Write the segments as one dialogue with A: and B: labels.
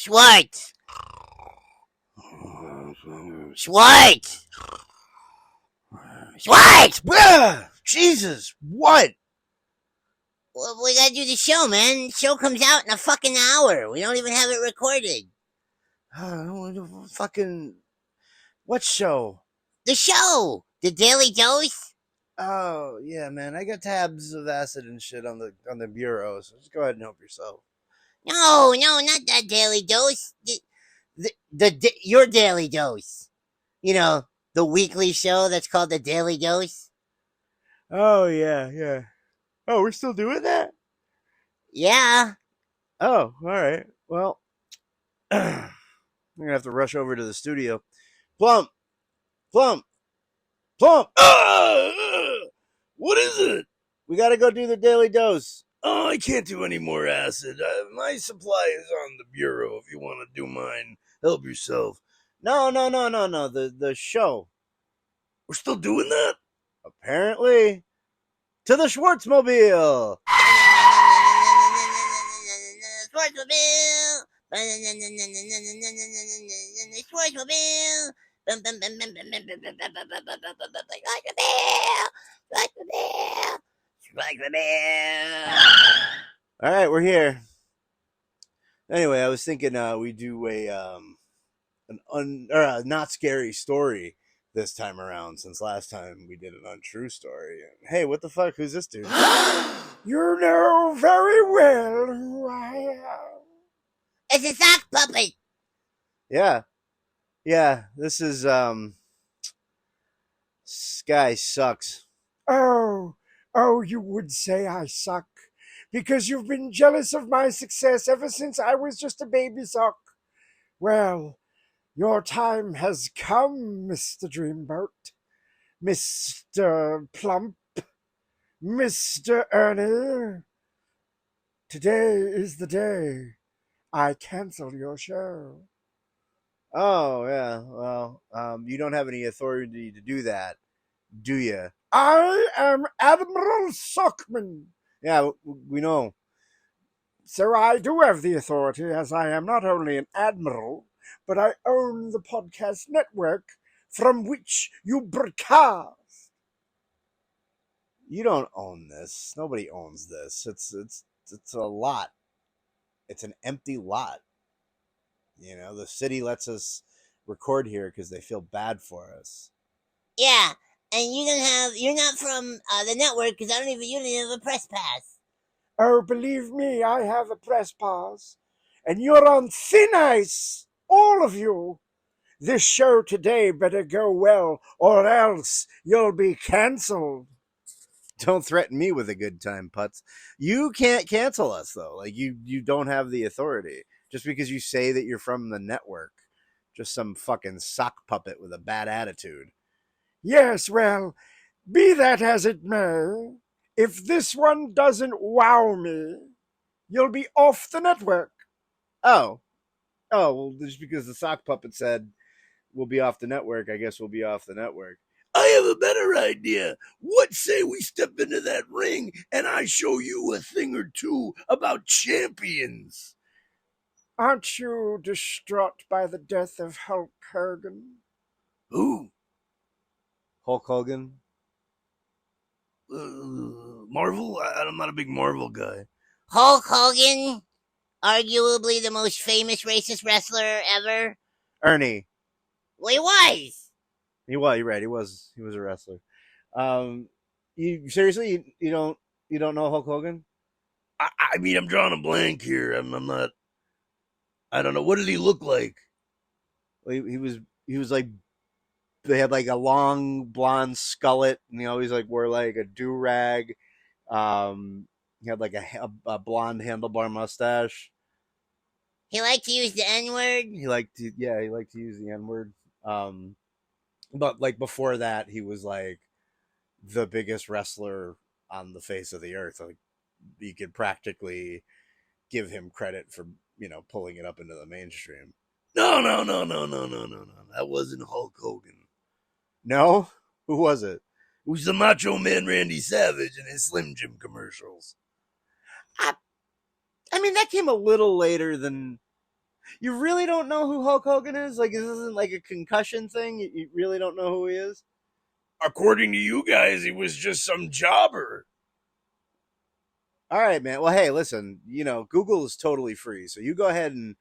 A: Swortz! Swortz! Swortz!
B: Jesus, what?
A: Well, we gotta do the show, man. The show comes out in a fucking hour. We don't even have it recorded.
B: Fucking... What show?
A: The show! The Daily Dose?
B: Oh, yeah, man. I got tabs of acid and shit on the bureau, so just go ahead and help yourself.
A: No, not that Daily Dose. Your Daily Dose. You know, the weekly show that's called the Daily Dose.
B: Oh, yeah. Oh, we're still doing that?
A: Yeah.
B: Oh, all right. Well, I'm going to have to rush over to the studio. Plump! What is it? We got to go do the Daily Dose. Oh, I can't do any more acid. My supply is on the bureau if you want to do mine. Help yourself. No. The show. We're still doing that? Apparently. To the Schwartzmobile!
A: Schwartzmobile! Schwartzmobile!
B: All right, we're here. Anyway, I was thinking we do a not scary story this time around, since last time we did an untrue story. Hey, what the fuck? Who's this dude? You know very well who I am.
A: It's a sock puppet.
B: Yeah. This is this guy sucks. Oh, you would say I suck because you've been jealous of my success ever since I was just a baby sock. Well, your time has come, Mr. Dreamboat, Mr. Plump, Mr. Ernie. Today is the day I cancel your show. Oh, yeah. Well, you don't have any authority to do that, do you? I am Admiral Sockmen. Yeah, we know. So I do have the authority, as I am not only an admiral, but I own the podcast network from which you broadcast. You don't own this. Nobody owns this. It's a lot. It's an empty lot. You know, the city lets us record here because they feel bad for us.
A: Yeah, and you're not from the network because you don't even have a press pass.
B: Oh, believe me, I have a press pass. And you're on thin ice, all of you. This show today better go well, or else you'll be cancelled. Don't threaten me with a good time, Putz. You can't cancel us, though. Like, you don't have the authority. Just because you say that you're from the network. Just some fucking sock puppet with a bad attitude. Yes, well, be that as it may, if this one doesn't wow me, you'll be off the network. Oh, well, just because the sock puppet said we'll be off the network, I guess we'll be off the network. I have a better idea. What say we step into that ring and I show you a thing or two about champions? Aren't you distraught by the death of Hulk Hogan? Who? Hulk Hogan? Marvel? I'm not a big Marvel guy.
A: Hulk Hogan, arguably the most famous racist wrestler ever.
B: Ernie.
A: Well, he was.
B: You're right. He was a wrestler. You seriously you don't know Hulk Hogan? I mean, I'm drawing a blank here. I'm not. I don't know. What did he look like? Well, he was like, they had like a long blonde skullet, and he always like wore like a do rag. He had like a blonde handlebar mustache.
A: He liked to use the N-word.
B: He liked to use the N-word. But like before that, he was like the biggest wrestler on the face of the earth. Like, you could practically give him credit for, pulling it up into the mainstream. No. That wasn't Hulk Hogan. No? Who was it? It was the Macho Man Randy Savage and his Slim Jim commercials. I mean, that came a little later than
C: You really don't know who Hulk Hogan is? Like, this isn't like a concussion thing? You really don't know who he is?
B: According to you guys, he was just some jobber.
C: All right, man. Well, hey, listen, Google is totally free. So you go ahead and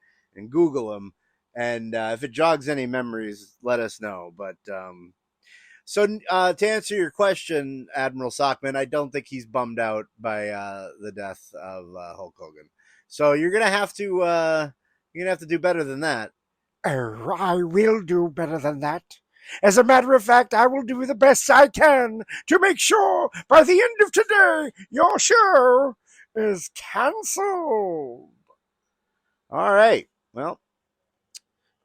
C: Google him. And if it jogs any memories, let us know. But to answer your question, Admiral Sockmen, I don't think he's bummed out by the death of Hulk Hogan. So you're gonna have to do better than that.
B: Oh, I will do better than that. As a matter of fact, I will do the best I can to make sure by the end of today your show is cancelled.
C: All right. Well,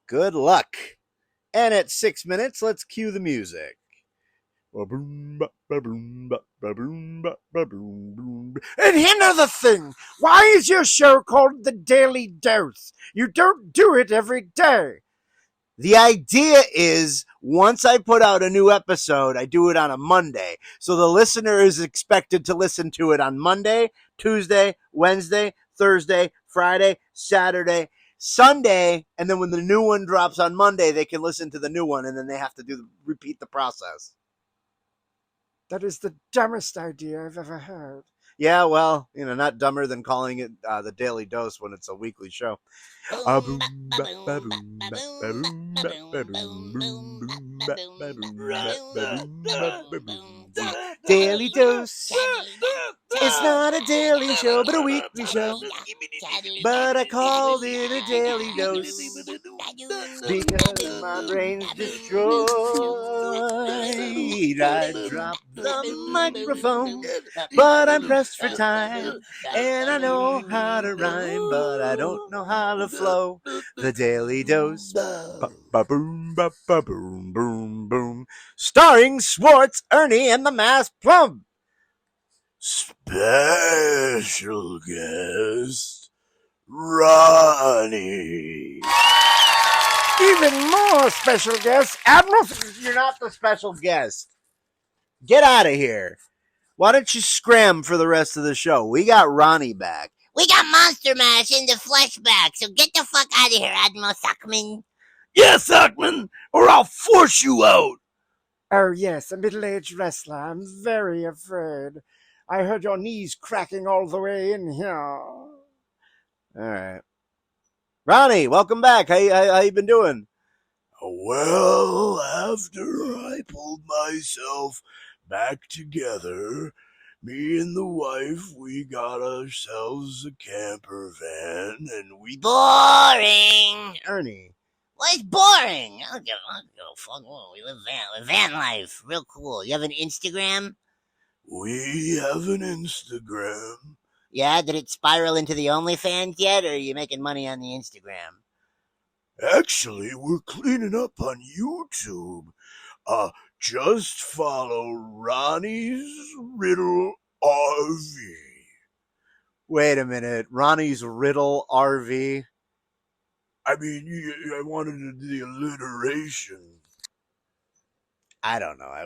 C: good luck. And at 6 minutes, let's cue the music.
B: And another thing, why is your show called The Daily Dose? You don't do it every day.
C: The idea is once I put out a new episode, I do it on a Monday. So the listener is expected to listen to it on Monday, Tuesday, Wednesday, Thursday, Friday, Saturday, Sunday, and then when the new one drops on Monday, they can listen to the new one, and then they have to repeat the process.
B: That is the dumbest idea I've ever heard.
C: Yeah, well, not dumber than calling it the Daily Dose when it's a weekly show. Daily Dose. It's not a daily show, but a weekly show. But I called it a Daily Dose because my brain's destroyed. I dropped the microphone, but I'm pressed for time, and I know how to rhyme, but I don't know how to flow. The Daily Dose, ba-boom, ba-boom, boom, boom, starring Swortz, Ernie, and the Masked Plump.
B: Special guest, Ronnie. Even more special guest, Admiral.
C: You're not the special guest. Get out of here. Why don't you scram for the rest of the show? We got Ronnie back.
A: We got Monster Mash in the flesh back, so get the fuck out of here, Admiral Sockmen.
B: Yes, Sockmen, or I'll force you out.
D: Oh, yes, a middle-aged wrestler. I'm very afraid. I heard your knees cracking all the way in here.
C: All right. Ronnie, welcome back. How you been doing?
B: Well, after I pulled myself back together, me and the wife, we got ourselves a camper van, and we...
A: Boring!
C: Ernie.
A: What's boring? I don't give a fuck. We live van life. Real cool. You have an Instagram?
B: We have an Instagram.
A: Yeah, did it spiral into the OnlyFans yet, or are you making money on the Instagram?
B: Actually, we're cleaning up on YouTube. Just follow Ronnie's Riddle RV.
C: Wait a minute. Ronnie's Riddle RV?
B: I mean, I wanted the alliteration.
C: I don't know. I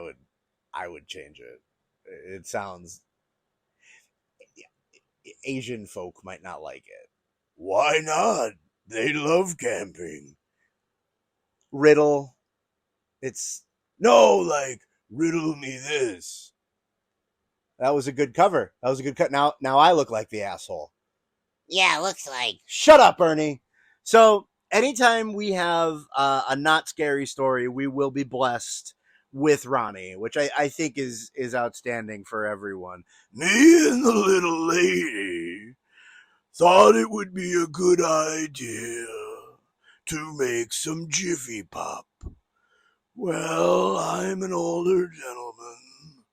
C: would change it. It sounds... Asian folk might not like it.
B: Why not? They love camping.
C: Riddle. It's...
B: No, like, riddle me this.
C: That was a good cover. That was a good cut. Now I look like the asshole.
A: Yeah, looks like.
C: Shut up, Ernie. So, anytime we have a not scary story, we will be blessed with Ronnie, which I think is outstanding for everyone.
B: Me and the little lady thought it would be a good idea to make some Jiffy Pop. Well, I'm an older gentleman.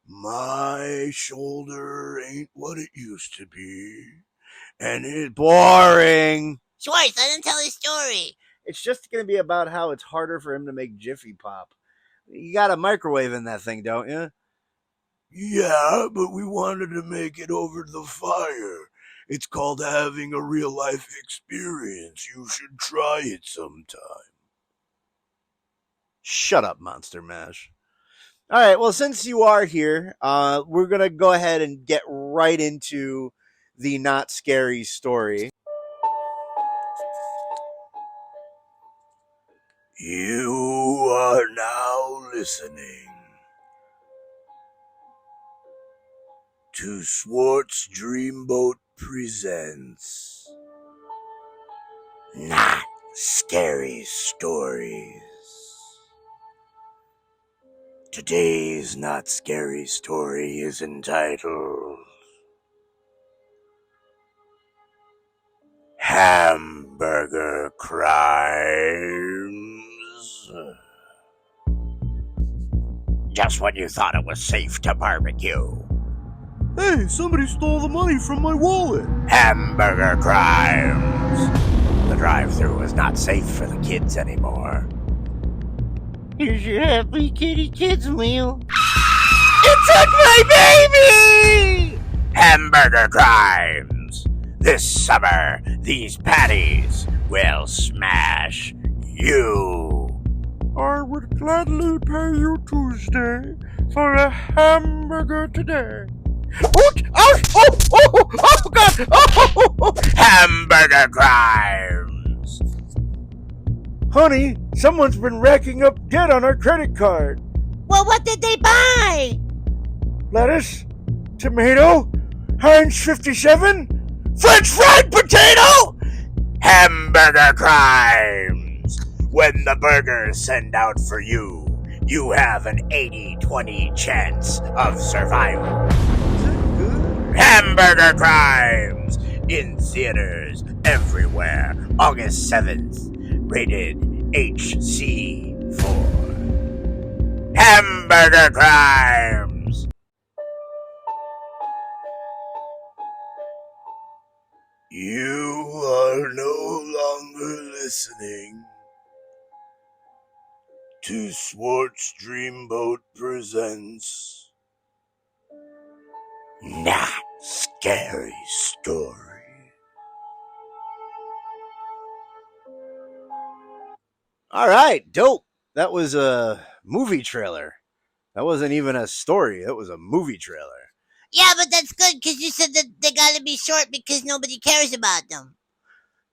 B: My shoulder ain't what it used to be. And it's
C: boring.
A: Swortz, let him tell his story.
C: It's just going to be about how it's harder for him to make Jiffy Pop. You got a microwave in that thing, don't you?
B: Yeah, but we wanted to make it over the fire. It's called having a real-life experience. You should try it sometime.
C: Shut up, Monster Mash. All right, well, since you are here, we're going to go ahead and get right into the not scary story. You are now listening to Swortz Dreamboat presents Not Scary Stories. Today's Not Scary Story is entitled Hamburger Crimes. Just when you thought it was safe to barbecue.
E: Hey, somebody stole the money from my wallet.
C: Hamburger Crimes. The drive-thru is not safe for the kids anymore.
A: Here's your happy kitty kids meal.
C: It took my baby! Hamburger Crimes. This summer, these patties will smash you.
B: I would gladly pay you Tuesday for a hamburger today.
C: Oh, God! Oh! Hamburger Crimes.
B: Honey, someone's been racking up debt on our credit card.
A: Well, what did they buy?
B: Lettuce, tomato, Heinz 57,
C: French fried potato? Hamburger Crimes. When the burgers send out for you, you have an 80-20 chance of survival. Hamburger Crimes! In theaters everywhere. August 7th. Rated HC4. Hamburger Crimes! You are no longer listening to Swortz Dreamboat presents Not Scary Story. All right, dope. That was a movie trailer. That wasn't even a story. That was a movie trailer.
A: Yeah, but that's good because you said that they gotta be short because nobody cares about them.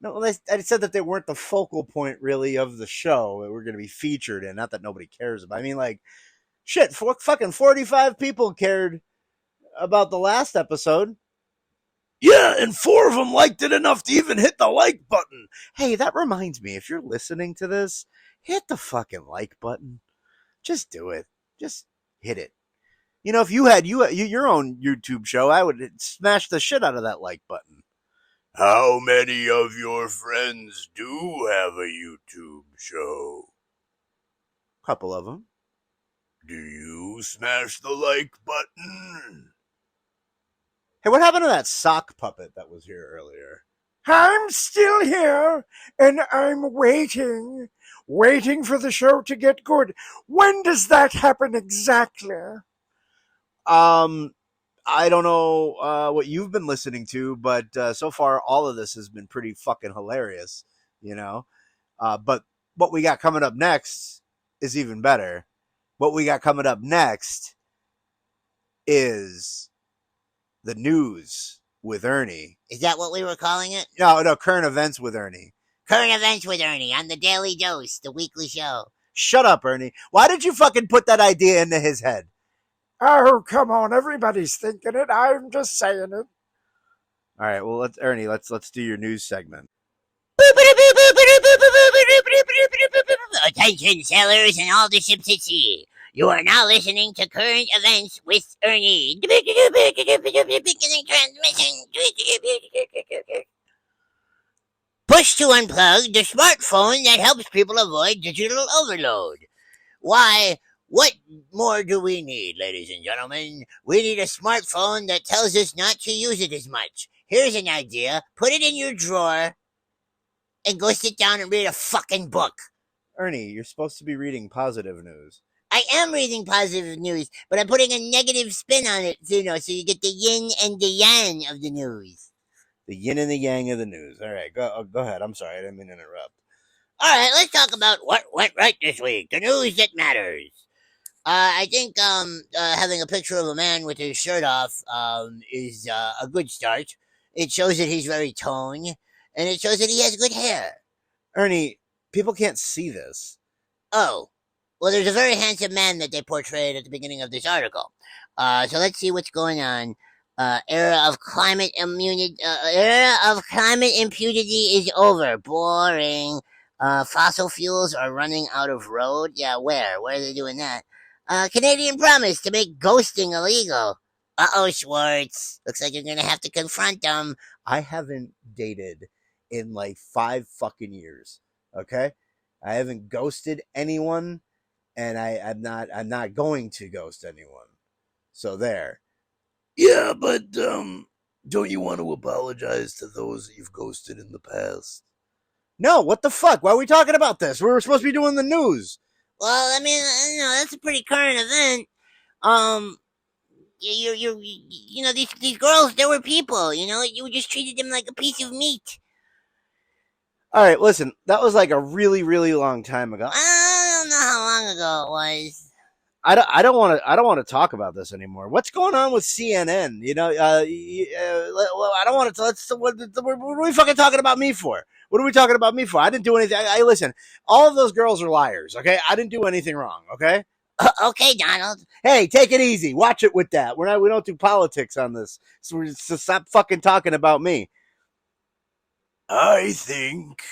C: No, I said that they weren't the focal point, really, of the show that we're going to be featured in. Not that nobody cares about. I mean, like, shit, fucking 45 people cared about the last episode. Yeah, and 4 of them liked it enough to even hit the like button. Hey, that reminds me, if you're listening to this, hit the fucking like button. Just do it. Just hit it. You know, if you had your own YouTube show, I would smash the shit out of that like button. How many of your friends do have a YouTube show? Couple of them. Do you smash the like button? Hey, what happened to that sock puppet that was here earlier?
B: I'm still here, and I'm waiting for the show to get good. When does that happen exactly?
C: I don't know what you've been listening to, but so far all of this has been pretty fucking hilarious, you know? But what we got coming up next is even better. What we got coming up next is the news with Ernie.
A: Is that what we were calling it?
C: No, current events with Ernie.
A: Current events with Ernie on the Daily Dose, the weekly show.
C: Shut up, Ernie. Why did you fucking put that idea into his head?
B: Oh, come on, everybody's thinking it. I'm just saying it.
C: All right, well, let's do your news segment.
A: Attention sailors and all the ships at sea. You are now listening to Current Events with Ernie. Beginning transmission. Push to unplug the smartphone that helps people avoid digital overload. Why, what more do we need, ladies and gentlemen? We need a smartphone that tells us not to use it as much. Here's an idea. Put it in your drawer and go sit down and read a fucking book.
C: Ernie, you're supposed to be reading positive news.
A: I am reading positive news, but I'm putting a negative spin on it, so you get the yin and the yang of the news.
C: The yin and the yang of the news. All right, go ahead. I'm sorry, I didn't mean to interrupt.
A: All right, let's talk about what went right this week. The news that matters. I think having a picture of a man with his shirt off is a good start. It shows that he's very toned, and it shows that he has good hair.
C: Ernie, people can't see this,
A: Oh, well, there's a very handsome man that they portrayed at the beginning of this article. So let's see what's going on. Era of climate immunity. Era of climate impunity is over. Boring. Fossil fuels are running out of road. Yeah, where? Where are they doing that? Canadian promise to make ghosting illegal. Uh-oh, Swortz. Looks like you're gonna have to confront them.
C: I haven't dated in like 5 fucking years. Okay? I haven't ghosted anyone, and I'm not going to ghost anyone. So there.
E: Yeah, but, don't you want to apologize to those that you've ghosted in the past?
C: No, what the fuck? Why are we talking about this? We were supposed to be doing the news.
A: Well, I mean, that's a pretty current event. Um, these girls, they were people. You just treated them like a piece of meat.
C: All right, listen, that was like a really, really long time ago.
A: I don't know how long ago it was.
C: I don't want to talk about this anymore. What's going on with CNN? I don't want to. What are we fucking talking about me for? What are we talking about me for? I didn't do anything. I listen. All of those girls are liars. Okay, I didn't do anything wrong. Okay.
A: Okay, Donald.
C: Hey, take it easy. Watch it with that. We don't do politics on this. So stop fucking talking about me.
E: I think,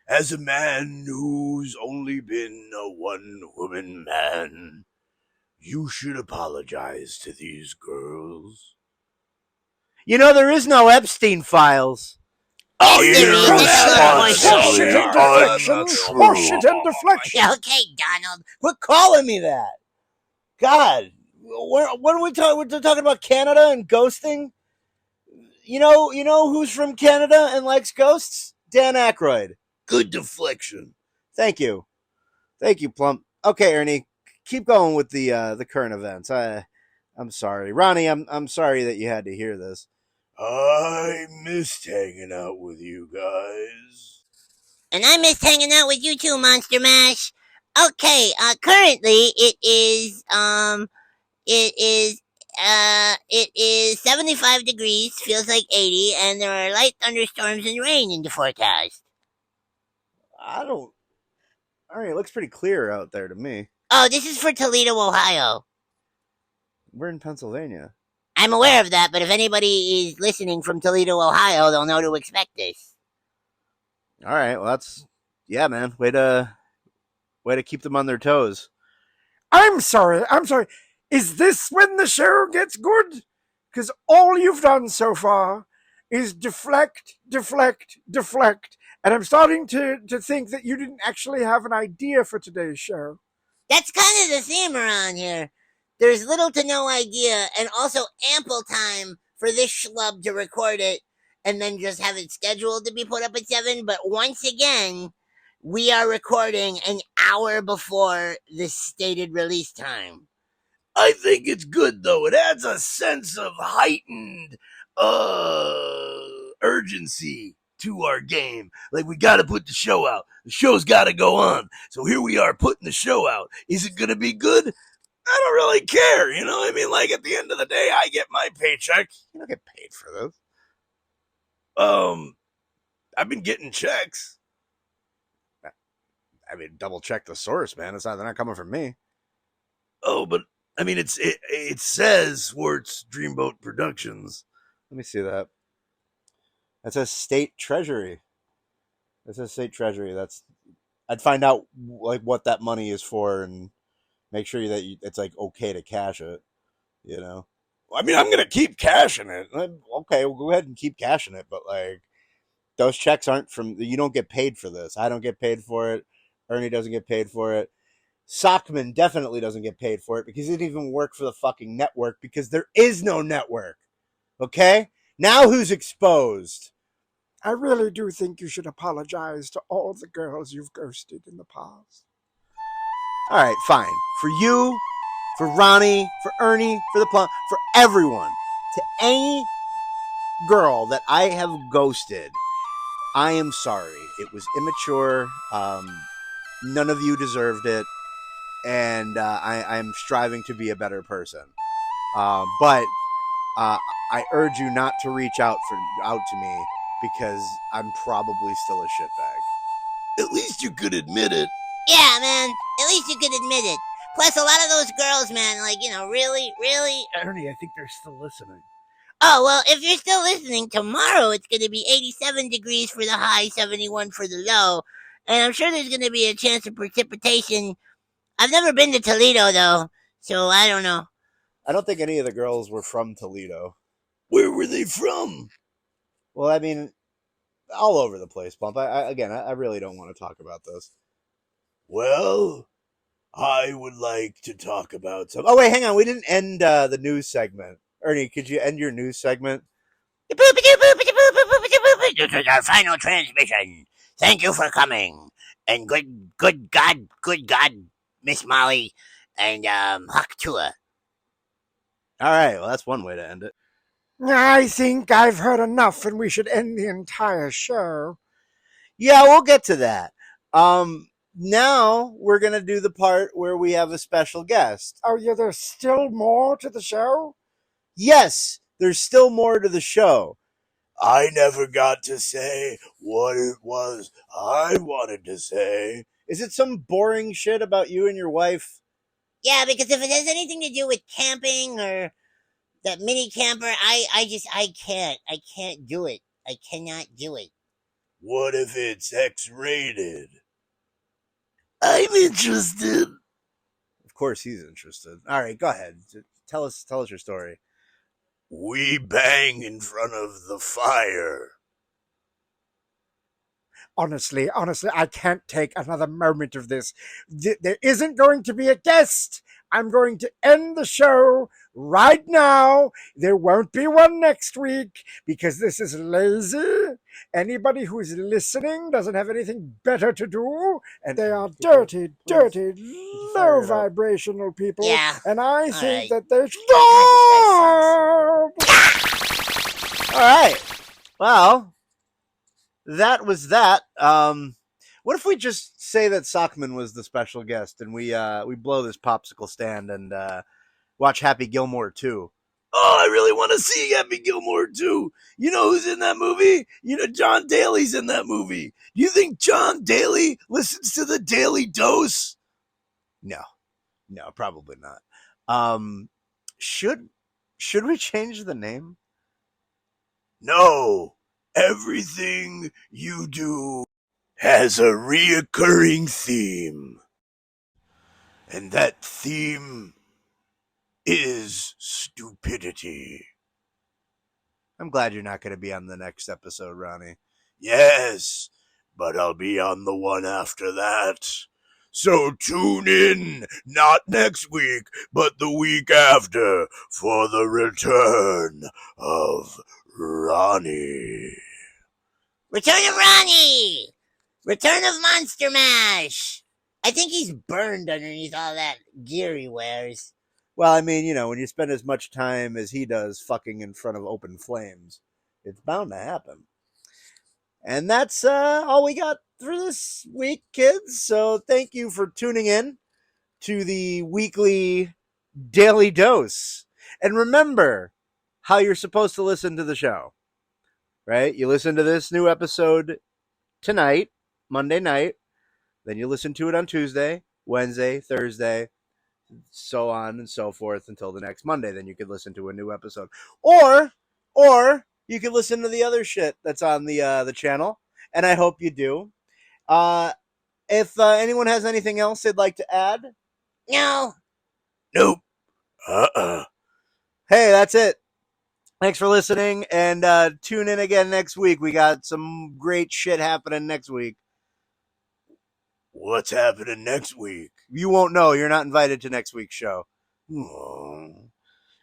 E: as a man who's only been a one-woman man, you should apologize to these girls.
C: There is no Epstein files.
A: Oh, you're
B: Horseshit and deflection. Horseshit and deflection.
A: Yeah, okay, Donald.
C: Quit calling me that. God, what are we talking? We're talking about Canada and ghosting. You know who's from Canada and likes ghosts? Dan Aykroyd.
E: Good deflection.
C: Thank you, Plump. Okay, Ernie, keep going with the current events. I'm sorry, Ronnie. I'm sorry that you had to hear this.
E: I missed hanging out with you guys.
A: And I missed hanging out with you too, Monster Mash. Okay, currently it is 75 degrees, feels like 80, and there are light thunderstorms and rain in the forecast.
C: All right, it looks pretty clear out there to me.
A: Oh, this is for Toledo, Ohio.
C: We're in Pennsylvania.
A: I'm aware of that, but if anybody is listening from Toledo, Ohio, they'll know to expect this.
C: All right, well yeah, man. Way to keep them on their toes.
B: I'm sorry. Is this when the show gets good? Because all you've done so far is deflect. And I'm starting to think that you didn't actually have an idea for today's show.
A: That's kind of the theme around here. There's little to no idea, and also ample time for this schlub to record it and then just have it scheduled to be put up at 7. But once again, we are recording an hour before the stated release time.
E: I think it's good, though. It adds a sense of heightened urgency to our game. Like, we gotta put the show out. The show's gotta go on. So here we are putting the show out. Is it gonna be good? I don't really care, I mean, like, at the end of the day, I get my paycheck.
C: You don't get paid for this.
E: I've been getting checks.
C: I mean, double check the source, man. They're not coming from me.
E: Oh, but I mean, it says Swortz Dreamboat Productions.
C: Let me see that. That says State Treasury. I'd find out like what that money is for and make sure that it's like okay to cash it.
E: I mean, I'm gonna keep cashing it.
C: Okay, we'll go ahead and keep cashing it, but like those checks aren't from. You don't get paid for this. I don't get paid for it. Ernie doesn't get paid for it. Sockmen definitely doesn't get paid for it because he didn't even work for the fucking network because there is no network. Okay? Now who's exposed?
B: I really do think you should apologize to all the girls you've ghosted in the past.
C: All right, fine. For you, for Ronnie, for Ernie, for the Plump, for everyone. To any girl that I have ghosted, I am sorry. It was immature. None of you deserved it. And I'm striving to be a better person. But I urge you not to reach out to me because I'm probably still a shitbag.
E: At least you could admit it.
A: Yeah, man. At least you could admit it. Plus, a lot of those girls, man, like, really, really.
C: Ernie, I think they're still listening.
A: Oh, well, if you're still listening, tomorrow it's going to be 87 degrees for the high, 71 for the low. And I'm sure there's going to be a chance of precipitation. I've never been to Toledo, though, so I don't know.
C: I don't think any of the girls were from Toledo.
E: Where were they from?
C: Well, I mean, all over the place, Plump. I really don't want to talk about this.
E: Well, I would like to talk about something.
C: Oh, wait, hang on. We didn't end the news segment. Ernie, could you end your news segment?
A: This is our final transmission. Thank you for coming. And good God, Miss Molly, and Huck Tua.
C: All right, well, that's one way to end it.
B: I think I've heard enough and we should end the entire show.
C: Yeah, we'll get to that. Now we're going to do the part where we have a special guest.
B: Oh, yeah, there's still more to the show?
C: Yes, there's still more to the show.
E: I never got to say what it was I wanted to say.
C: Is it some boring shit about you and your wife?
A: Yeah, because if it has anything to do with camping or that mini camper, I can't do it. I cannot do it.
E: What if it's X-rated? I'm interested.
C: Of course he's interested. All right, go ahead. Tell us your story.
E: We bang in front of the fire.
B: Honestly, I can't take another moment of this. There isn't going to be a guest. I'm going to end the show right now. There won't be one next week because this is lazy. Anybody who's listening doesn't have anything better to do, and they are dirty, low vibrational people.
A: Yeah.
B: And I think
A: right.
B: that they
C: All right. Well, that was that. What if we just say that Sockmen was the special guest and we blow this popsicle stand and watch Happy Gilmore 2?
E: Oh, I really want to see Happy Gilmore 2. You know who's in that movie? You know John Daly's in that movie. Do you think John Daly listens to the Daily Dose?
C: No, probably not. Should we change the name?
E: No. Everything you do has a reoccurring theme. And that theme is stupidity.
C: I'm glad you're not going to be on the next episode, Ronnie.
E: Yes, but I'll be on the one after that. So tune in, not next week, but the week after, for the return of Ronnie.
A: Return of Ronnie! Return of Monster Mash! I think he's burned underneath all that gear he wears.
C: Well, I mean, when you spend as much time as he does fucking in front of open flames, it's bound to happen. And that's all we got for this week, kids. So thank you for tuning in to the weekly Daily Dose. And remember how you're supposed to listen to the show, right? You listen to this new episode tonight, Monday night. Then you listen to it on Tuesday, Wednesday, Thursday, so on and so forth until the next Monday. Then you could listen to a new episode. Or you could listen to the other shit that's on the channel. And I hope you do. If anyone has anything else they'd like to add?
A: No.
E: Nope.
C: Hey, that's it. Thanks for listening, and tune in again next week. We got some great shit happening next week.
E: What's happening next week?
C: You won't know. You're not invited to next week's show.
E: Oh.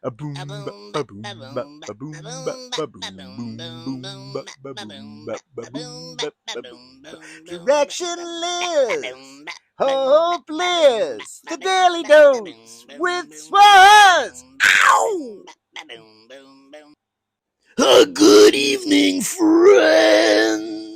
C: Directionless, hopeless, the Daily Dose with Swortz. Ow!
E: A good evening, friends.